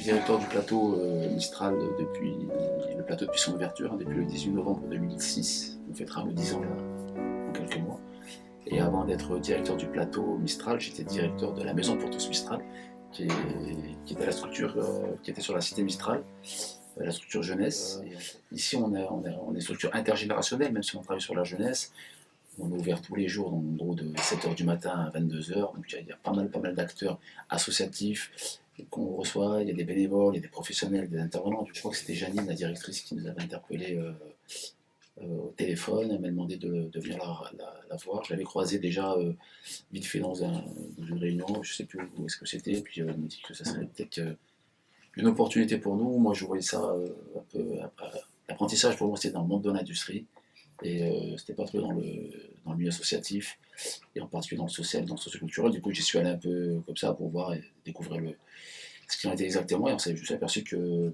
suis directeur du plateau Mistral depuis son ouverture, depuis le 18 novembre 2006. On fêtera le 10 ans là, en quelques mois. Et avant d'être directeur du plateau Mistral, j'étais directeur de la Maison pour tous Mistral, qui était la structure qui était sur la cité Mistral, la structure jeunesse. Ici, on est structure intergénérationnelle, même si on travaille sur la jeunesse. On est ouvert tous les jours, en gros de 7h du matin à 22h. Donc il y a pas mal d'acteurs associatifs qu'on reçoit. Il y a des bénévoles, il y a des professionnels, des intervenants. Je crois que c'était Janine, la directrice, qui nous avait interpellés au téléphone. Elle m'a demandé de venir la voir. Je l'avais croisée déjà vite fait dans une réunion, je ne sais plus où est-ce que c'était. Puis elle m'a dit que ça serait peut-être une opportunité pour nous. Moi, je voyais ça un peu. L'apprentissage pour moi, c'était dans le monde de l'industrie. Et c'était pas trop dans le milieu associatif, et en particulier dans le social, dans le socioculturel. Du coup, j'y suis allé un peu comme ça pour voir et découvrir ce qu'il en était exactement. Et on s'est juste aperçu que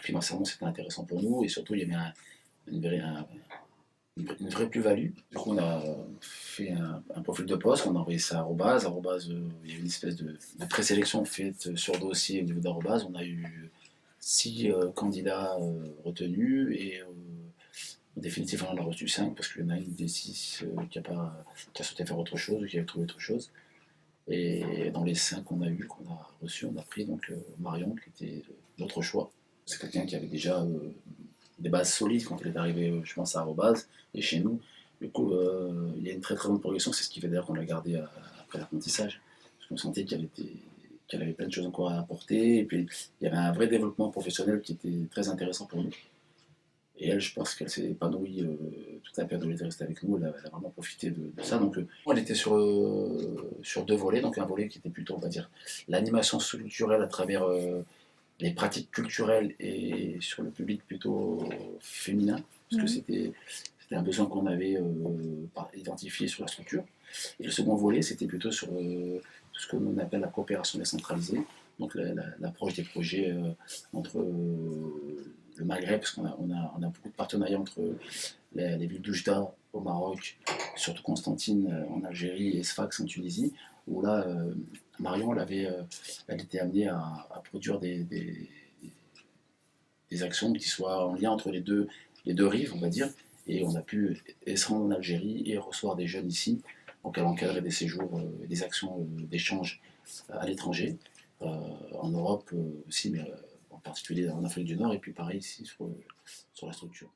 financièrement, c'était intéressant pour nous. Et surtout, il y avait une vraie plus-value. Du coup, on a fait un profil de poste, on a envoyé ça à Arobase. Arobase, il y a eu une espèce de présélection faite sur dossier au niveau d'Arobase. On a eu 6 candidats retenus, et en définitive, on en a reçu 5 parce qu'il y en a une des 6 qui a souhaité faire autre chose, ou qui avait trouvé autre chose. Et dans les 5 qu'on a reçus, on a pris donc Marion, qui était notre choix. C'est quelqu'un qui avait déjà des bases solides quand elle est arrivée, je pense, à Arobase et chez nous. Du coup, il y a une très très bonne progression. C'est ce qui fait d'ailleurs qu'on l'a gardée après l'apprentissage. Parce qu'on sentait qu'elle avait plein de choses encore à apporter. Et puis, il y avait un vrai développement professionnel qui était très intéressant pour nous. Et elle, je pense qu'elle s'est épanouie toute la période où elle était restée avec nous. Elle a vraiment profité de ça. Donc, elle était sur 2 volets. Donc, un volet qui était plutôt, on va dire, l'animation culturelle à travers les pratiques culturelles, et sur le public plutôt féminin, parce que c'était un besoin qu'on avait identifié sur la structure. Et le second volet, c'était plutôt sur tout ce que l'on appelle la coopération décentralisée, donc l'approche des projets entre le Maghreb, parce qu'on a beaucoup de partenariats entre les villes d'Oujda au Maroc, surtout Constantine en Algérie, et Sfax en Tunisie, où là, Marion, elle était amenée à produire des actions qui soient en lien entre les deux rives, on va dire. Et on a pu se rendre en Algérie et recevoir des jeunes ici. Donc elle encadrait des séjours, des actions d'échange à l'étranger, en Europe aussi, mais en particulier en Afrique du Nord, et puis pareil ici sur la structure.